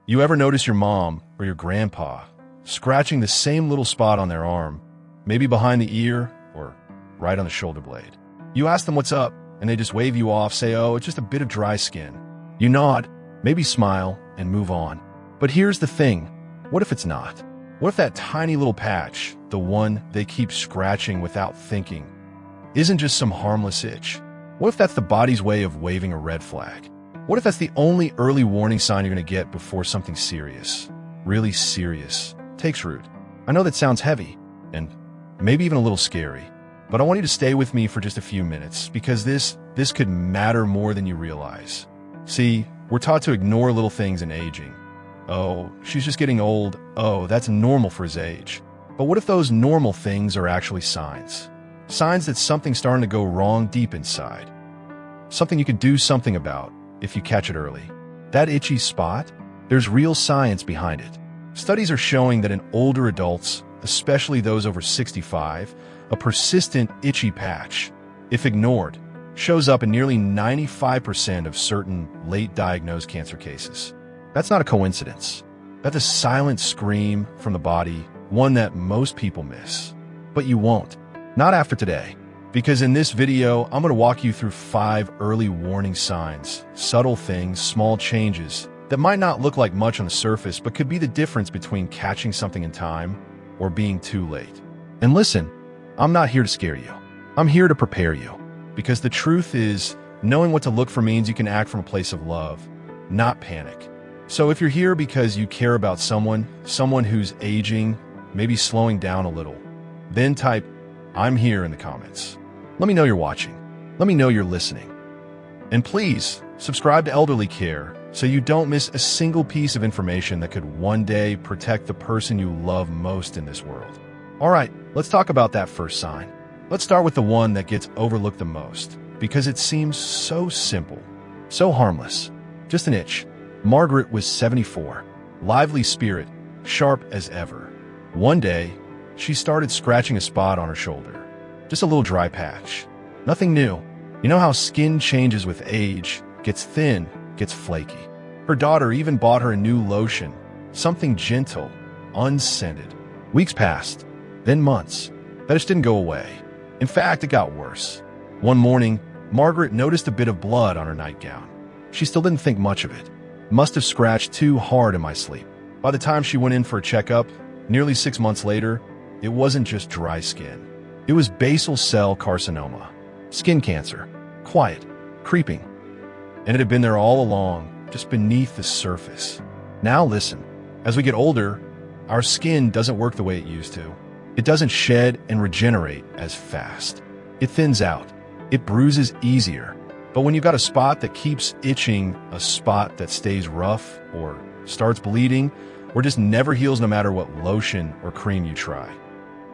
You ever notice your mom or your grandpa scratching the same little spot on their arm, maybe behind the ear or right on the shoulder blade? You ask them what's up, and they just wave you off, say, oh, it's just a bit of dry skin. You nod, maybe smile, and move on. But here's the thing. What if it's not? What if that tiny little patch, the one they keep scratching without thinking, isn't just some harmless itch? What if that's the body's way of waving a red flag? What if that's the only early warning sign you're going to get before something serious, really serious, takes root? I know that sounds heavy, and maybe even a little scary, but I want you to stay with me for just a few minutes, because this could matter more than you realize. See, we're taught to ignore little things in aging. Oh, she's just getting old. Oh, that's normal for his age. But what if those normal things are actually signs? Signs that something's starting to go wrong deep inside. Something you could do something about if you catch it early. That itchy spot? There's real science behind it. Studies are showing that in older adults, especially those over 65, a persistent itchy patch, if ignored, shows up in nearly 95% of certain late-diagnosed cancer cases. That's not a coincidence. That's a silent scream from the body, one that most people miss. But you won't. Not after today. Because in this video, I'm going to walk you through 5 early warning signs, subtle things, small changes that might not look like much on the surface, but could be the difference between catching something in time or being too late. And listen, I'm not here to scare you. I'm here to prepare you. Because the truth is, knowing what to look for means you can act from a place of love, not panic. So if you're here because you care about someone who's aging, maybe slowing down a little, then type, I'm here in the comments. Let me know you're watching. Let me know you're listening. And please, subscribe to Elderly Care so you don't miss a single piece of information that could one day protect the person you love most in this world. All right, let's talk about that first sign. Let's start with the one that gets overlooked the most, because it seems so simple, so harmless. Just an itch. Margaret was 74, lively spirit, sharp as ever. One day, she started scratching a spot on her shoulder. Just a little dry patch. Nothing new. You know how skin changes with age, gets thin, gets flaky. Her daughter even bought her a new lotion, something gentle, unscented. Weeks passed, then months. That just didn't go away. In fact, it got worse. One morning, Margaret noticed a bit of blood on her nightgown. She still didn't think much of it. Must have scratched too hard in my sleep. By the time she went in for a checkup, nearly 6 months later, it wasn't just dry skin. It was basal cell carcinoma, skin cancer, quiet, creeping. And it had been there all along, just beneath the surface. Now listen, as we get older, our skin doesn't work the way it used to. It doesn't shed and regenerate as fast. It thins out. It bruises easier. But when you've got a spot that keeps itching, a spot that stays rough or starts bleeding, or just never heals no matter what lotion or cream you try,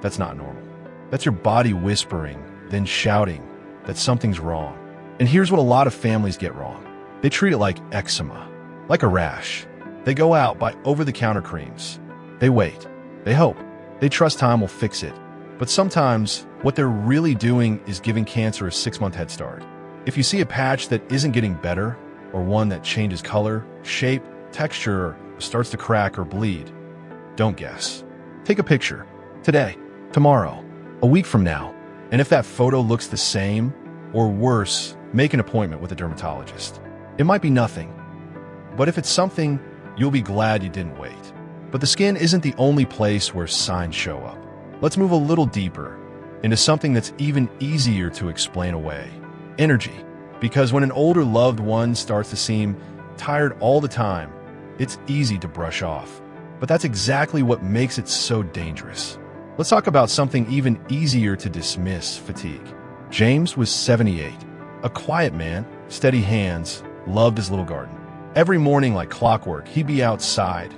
that's not normal. That's your body whispering, then shouting that something's wrong. And here's what a lot of families get wrong. They treat it like eczema, like a rash. They go out, buy over-the-counter creams. They wait. They hope. They trust time will fix it. But sometimes, what they're really doing is giving cancer a 6-month head start. If you see a patch that isn't getting better, or one that changes color, shape, texture, or starts to crack or bleed, don't guess. Take a picture. Today, tomorrow, a week from now. And if that photo looks the same, or worse, make an appointment with a dermatologist. It might be nothing. But if it's something, you'll be glad you didn't wait. But the skin isn't the only place where signs show up. Let's move a little deeper into something that's even easier to explain away. Energy. Because when an older loved one starts to seem tired all the time, it's easy to brush off. But that's exactly what makes it so dangerous. Let's talk about something even easier to dismiss: fatigue. James was 78. A quiet man, steady hands, loved his little garden. Every morning, like clockwork, he'd be outside,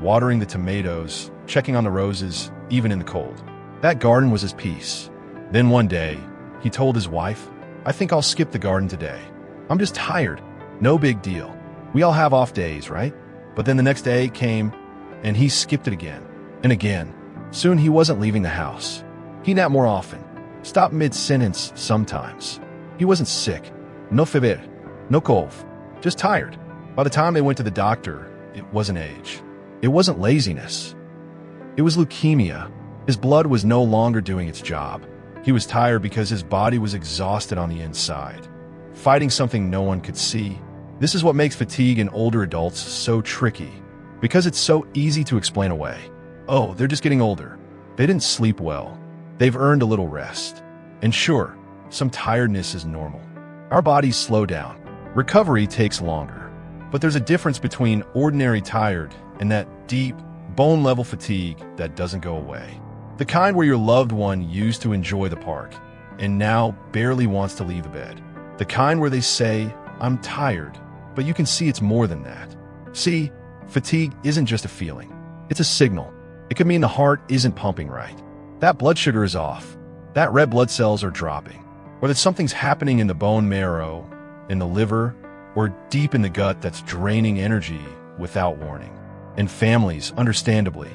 watering the tomatoes, checking on the roses, even in the cold. That garden was his peace. Then one day, he told his wife, I think I'll skip the garden today. I'm just tired. No big deal. We all have off days, right? But then the next day came, and he skipped it again and again. Soon he wasn't leaving the house. He napped more often, stopped mid-sentence sometimes. He wasn't sick. No fever, no cold, just tired. By the time they went to the doctor, it wasn't age. It wasn't laziness. It was leukemia. His blood was no longer doing its job. He was tired because his body was exhausted on the inside, fighting something no one could see. This is what makes fatigue in older adults so tricky, because it's so easy to explain away. Oh, they're just getting older. They didn't sleep well. They've earned a little rest. And sure, some tiredness is normal. Our bodies slow down. Recovery takes longer. But there's a difference between ordinary tired and that deep, bone-level fatigue that doesn't go away. The kind where your loved one used to enjoy the park and now barely wants to leave the bed. The kind where they say, "I'm tired," but you can see it's more than that. See, fatigue isn't just a feeling. It's a signal. It could mean the heart isn't pumping right. That blood sugar is off. That red blood cells are dropping. Or that something's happening in the bone marrow, in the liver, or deep in the gut that's draining energy without warning. And families, understandably,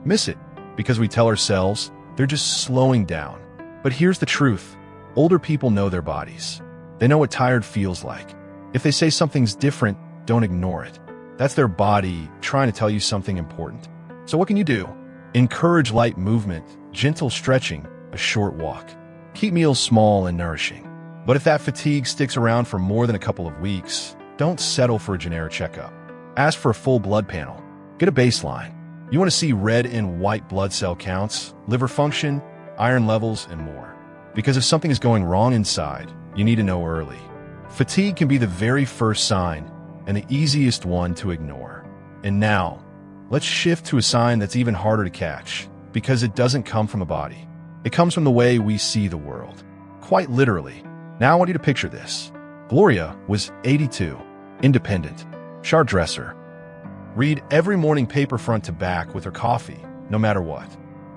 miss it because we tell ourselves they're just slowing down. But here's the truth. Older people know their bodies. They know what tired feels like. If they say something's different, don't ignore it. That's their body trying to tell you something important. So what can you do? Encourage light movement, gentle stretching, a short walk. Keep meals small and nourishing. But if that fatigue sticks around for more than a couple of weeks, don't settle for a generic checkup. Ask for a full blood panel. Get a baseline. You want to see red and white blood cell counts, liver function, iron levels, and more. Because if something is going wrong inside, you need to know early. Fatigue can be the very first sign and the easiest one to ignore. And now, let's shift to a sign that's even harder to catch, because it doesn't come from the body. It comes from the way we see the world. Quite literally. Now I want you to picture this. Gloria was 82, independent, sharp dresser. Read every morning paper front to back with her coffee, no matter what.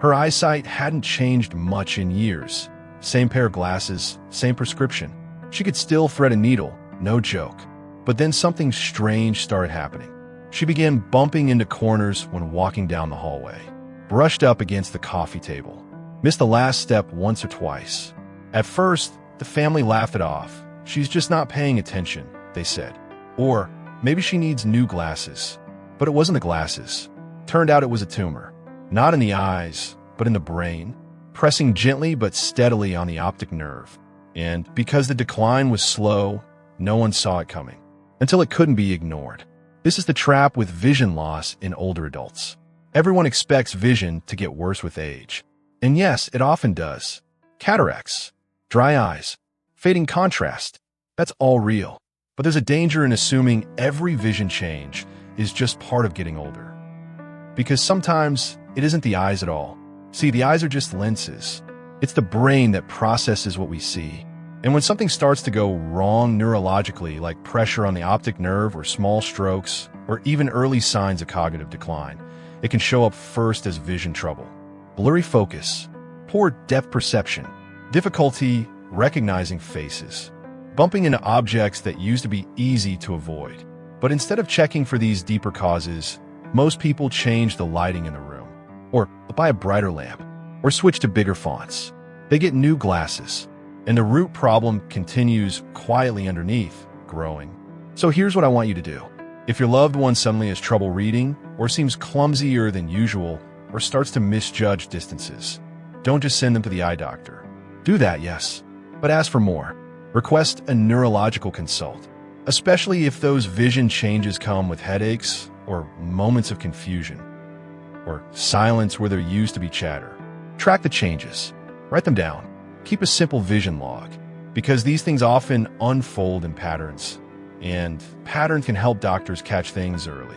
Her eyesight hadn't changed much in years. Same pair of glasses, same prescription. She could still thread a needle, no joke. But then something strange started happening. She began bumping into corners when walking down the hallway, brushed up against the coffee table, missed the last step once or twice. At first, the family laughed it off. She's just not paying attention, they said. Or maybe she needs new glasses. But it wasn't the glasses. Turned out it was a tumor. Not in the eyes, but in the brain, pressing gently but steadily on the optic nerve. And because the decline was slow, no one saw it coming, until it couldn't be ignored. This is the trap with vision loss in older adults. Everyone expects vision to get worse with age. And yes, it often does. Cataracts, dry eyes, fading contrast, that's all real. But there's a danger in assuming every vision change is just part of getting older. Because sometimes it isn't the eyes at all. See, the eyes are just lenses. It's the brain that processes what we see. And when something starts to go wrong neurologically, like pressure on the optic nerve or small strokes, or even early signs of cognitive decline, it can show up first as vision trouble. Blurry focus, poor depth perception, difficulty recognizing faces, bumping into objects that used to be easy to avoid. But instead of checking for these deeper causes, most people change the lighting in the room, or buy a brighter lamp, or switch to bigger fonts. They get new glasses, and the root problem continues quietly underneath, growing. So here's what I want you to do. If your loved one suddenly has trouble reading, or seems clumsier than usual, or starts to misjudge distances, don't just send them to the eye doctor. Do that, yes, but ask for more. Request a neurological consult, especially if those vision changes come with headaches, or moments of confusion, or silence where there used to be chatter. Track the changes. Write them down. Keep a simple vision log, because these things often unfold in patterns, and patterns can help doctors catch things early.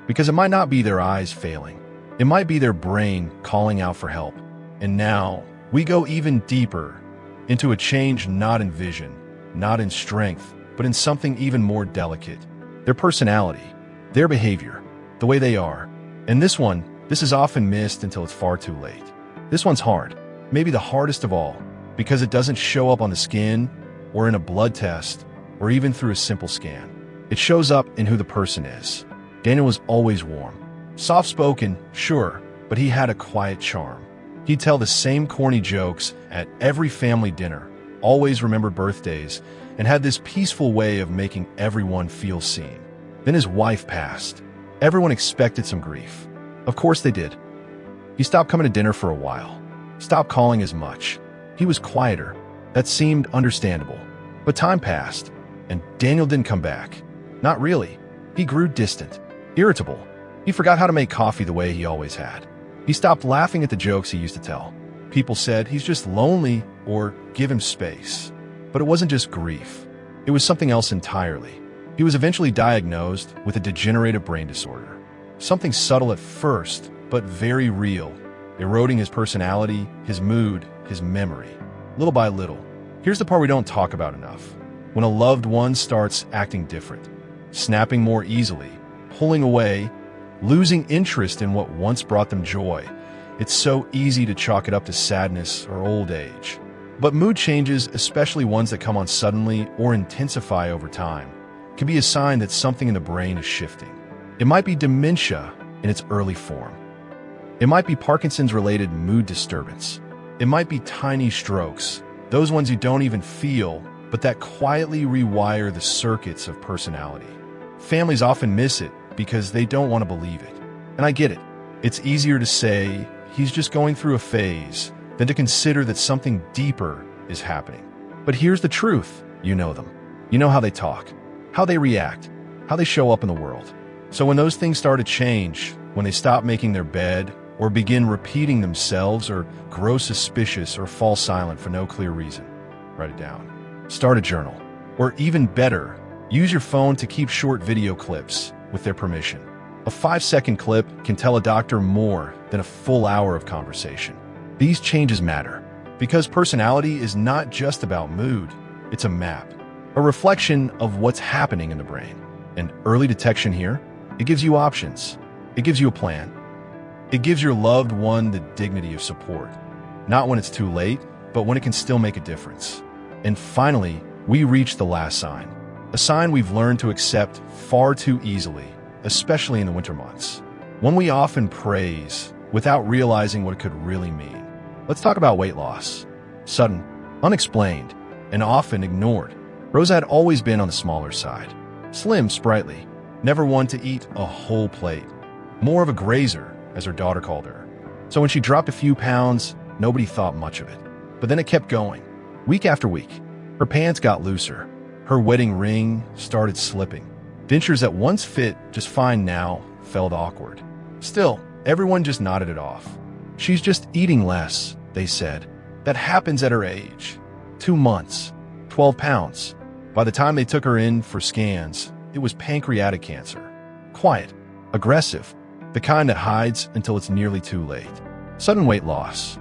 Because it might not be their eyes failing. It might be their brain calling out for help. And now, we go even deeper into a change not in vision, not in strength, but in something even more delicate. Their personality, their behavior, the way they are. And this is often missed until it's far too late. This one's hard, maybe the hardest of all, because it doesn't show up on the skin, or in a blood test, or even through a simple scan. It shows up in who the person is. Daniel was always warm. Soft-spoken, sure, but he had a quiet charm. He'd tell the same corny jokes at every family dinner, always remembered birthdays, and had this peaceful way of making everyone feel seen. Then his wife passed. Everyone expected some grief. Of course they did. He stopped coming to dinner for a while. Stopped calling as much. He was quieter. That seemed understandable. But time passed, and Daniel didn't come back. Not really. He grew distant, irritable. He forgot how to make coffee the way he always had. He stopped laughing at the jokes he used to tell. People said he's just lonely or give him space. But it wasn't just grief. It was something else entirely. He was eventually diagnosed with a degenerative brain disorder. Something subtle at first, but very real, eroding his personality, his mood, his memory. Little by little. Here's the part we don't talk about enough. When a loved one starts acting different, snapping more easily, pulling away, losing interest in what once brought them joy, it's so easy to chalk it up to sadness or old age. But mood changes, especially ones that come on suddenly or intensify over time, can be a sign that something in the brain is shifting. It might be dementia in its early form. It might be Parkinson's-related mood disturbance. It might be tiny strokes, those ones you don't even feel, but that quietly rewire the circuits of personality. Families often miss it because they don't want to believe it. And I get it. It's easier to say, he's just going through a phase, than to consider that something deeper is happening. But here's the truth. You know them. You know how they talk, how they react, how they show up in the world. So when those things start to change, when they stop making their bed, or begin repeating themselves, or grow suspicious or fall silent for no clear reason, write it down. Start a journal. Or even better, use your phone to keep short video clips with their permission. A 5-second clip can tell a doctor more than a full hour of conversation. These changes matter because personality is not just about mood. It's a map, a reflection of what's happening in the brain. And early detection here, it gives you options. It gives you a plan. It gives your loved one the dignity of support. Not when it's too late, but when it can still make a difference. And finally, we reach the last sign. A sign we've learned to accept far too easily, especially in the winter months. One we often praise without realizing what it could really mean. Let's talk about weight loss. Sudden, unexplained, and often ignored. Rosa had always been on the smaller side. Slim, sprightly, never one to eat a whole plate. More of a grazer, as her daughter called her. So when she dropped a few pounds, nobody thought much of it. But then it kept going, week after week. Her pants got looser. Her wedding ring started slipping. Dentures that once fit just fine now felt awkward. Still, everyone just nodded it off. She's just eating less, they said. That happens at her age. 2 months, 12 pounds. By the time they took her in for scans, it was pancreatic cancer. Quiet, aggressive, the kind that hides until it's nearly too late. Sudden weight loss,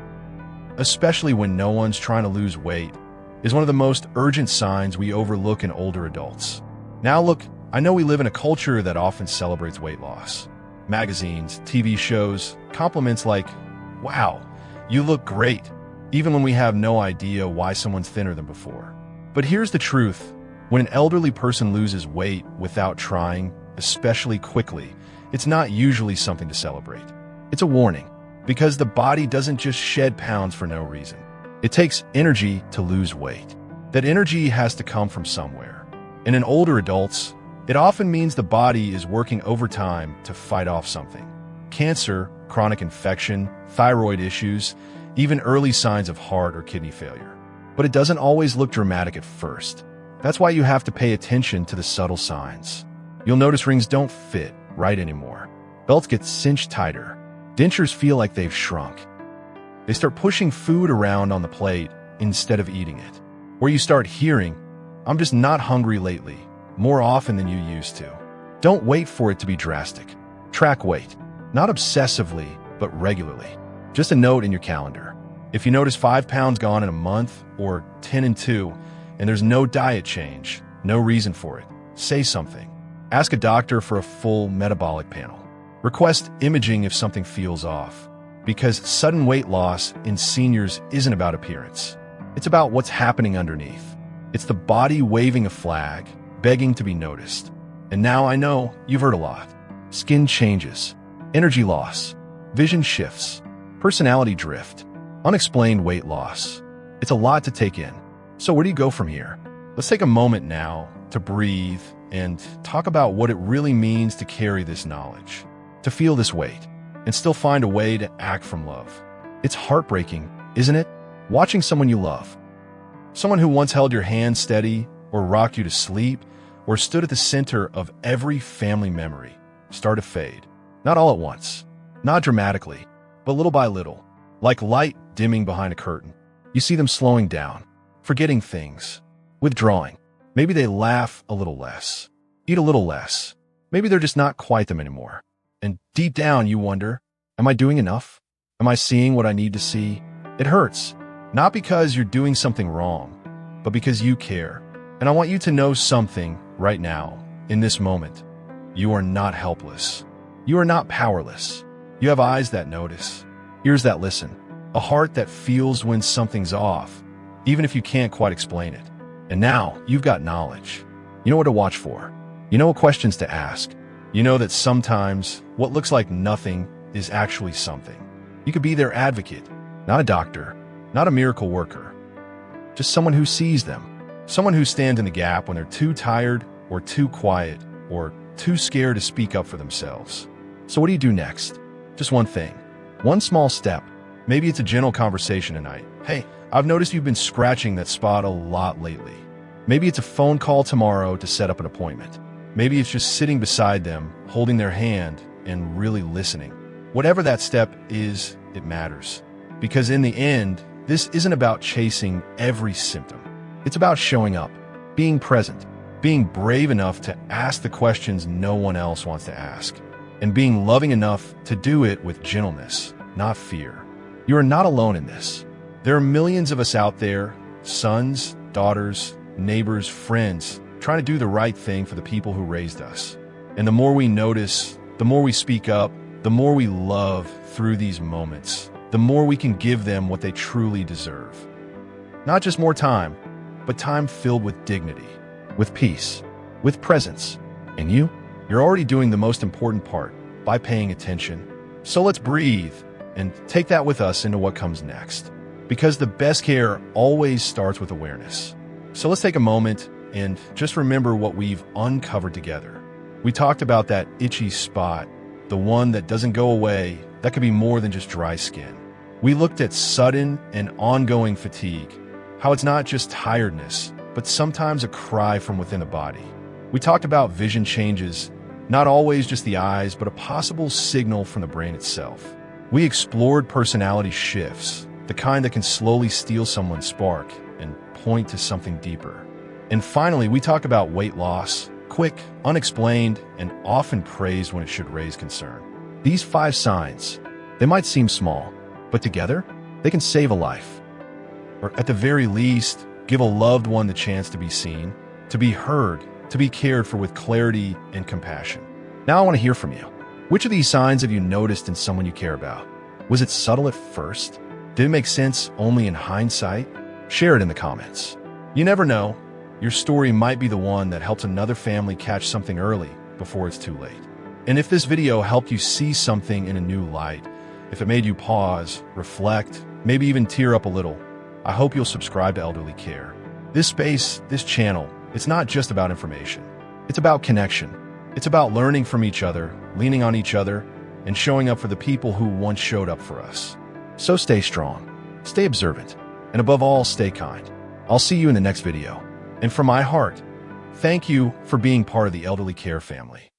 especially when no one's trying to lose weight, is one of the most urgent signs we overlook in older adults. Now look, I know we live in a culture that often celebrates weight loss. Magazines, TV shows, compliments like, wow, you look great, even when we have no idea why someone's thinner than before. But here's the truth. When an elderly person loses weight without trying, especially quickly, it's not usually something to celebrate. It's a warning, because the body doesn't just shed pounds for no reason. It takes energy to lose weight. That energy has to come from somewhere. And in older adults, it often means the body is working overtime to fight off something. Cancer, chronic infection, thyroid issues, even early signs of heart or kidney failure. But it doesn't always look dramatic at first. That's why you have to pay attention to the subtle signs. You'll notice rings don't fit right anymore. Belts get cinched tighter. Dentures feel like they've shrunk. They start pushing food around on the plate instead of eating it. Or you start hearing, "I'm just not hungry lately," more often than you used to. Don't wait for it to be drastic. Track weight, not obsessively, but regularly. Just a note in your calendar. If you notice 5 pounds gone in a month, or 10 in 2, and there's no diet change, no reason for it, say something. Ask a doctor for a full metabolic panel. Request imaging if something feels off. Because sudden weight loss in seniors isn't about appearance. It's about what's happening underneath. It's the body waving a flag, begging to be noticed. And now I know you've heard a lot. Skin changes, energy loss, vision shifts, personality drift, unexplained weight loss. It's a lot to take in. So where do you go from here? Let's take a moment now to breathe, and talk about what it really means to carry this knowledge, to feel this weight, and still find a way to act from love. It's heartbreaking, isn't it? Watching someone you love, someone who once held your hand steady, or rocked you to sleep, or stood at the center of every family memory, start to fade. Not all at once, not dramatically, but little by little, like light dimming behind a curtain. You see them slowing down, forgetting things, withdrawing. Maybe they laugh a little less, eat a little less. Maybe they're just not quite them anymore. And deep down, you wonder, am I doing enough? Am I seeing what I need to see? It hurts, not because you're doing something wrong, but because you care. And I want you to know something right now, in this moment. You are not helpless. You are not powerless. You have eyes that notice, ears that listen, a heart that feels when something's off, even if you can't quite explain it. And now you've got knowledge. You know what to watch for. You know what questions to ask. You know that sometimes what looks like nothing is actually something. You could be their advocate, not a doctor, not a miracle worker, just someone who sees them, someone who stands in the gap when they're too tired or too quiet or too scared to speak up for themselves. So what do you do next? Just one thing, one small step. Maybe it's a gentle conversation tonight. Hey, I've noticed you've been scratching that spot a lot lately. Maybe it's a phone call tomorrow to set up an appointment. Maybe it's just sitting beside them, holding their hand, and really listening. Whatever that step is, it matters. Because in the end, this isn't about chasing every symptom. It's about showing up, being present, being brave enough to ask the questions no one else wants to ask, and being loving enough to do it with gentleness, not fear. You are not alone in this. There are millions of us out there, sons, daughters, neighbors, friends, trying to do the right thing for the people who raised us. And the more we notice, the more we speak up, the more we love through these moments, the more we can give them what they truly deserve. Not just more time, but time filled with dignity, with peace, with presence. And you're already doing the most important part by paying attention. So let's breathe and take that with us into what comes next. Because the best care always starts with awareness. So let's take a moment and just remember what we've uncovered together. We talked about that itchy spot, the one that doesn't go away, that could be more than just dry skin. We looked at sudden and ongoing fatigue, how it's not just tiredness, but sometimes a cry from within the body. We talked about vision changes, not always just the eyes, but a possible signal from the brain itself. We explored personality shifts, the kind that can slowly steal someone's spark and point to something deeper. And finally, we talk about weight loss, quick, unexplained, and often praised when it should raise concern. These 5 signs, they might seem small, but together, they can save a life. Or at the very least, give a loved one the chance to be seen, to be heard, to be cared for with clarity and compassion. Now I want to hear from you. Which of these signs have you noticed in someone you care about? Was it subtle at first? Did it make sense only in hindsight? Share it in the comments. You never know. Your story might be the one that helps another family catch something early before it's too late. And if this video helped you see something in a new light, if it made you pause, reflect, maybe even tear up a little, I hope you'll subscribe to Elderly Care. This space, this channel, it's not just about information. It's about connection. It's about learning from each other, leaning on each other, and showing up for the people who once showed up for us. So stay strong, stay observant, and above all, stay kind. I'll see you in the next video. And from my heart, thank you for being part of the Elderly Care family.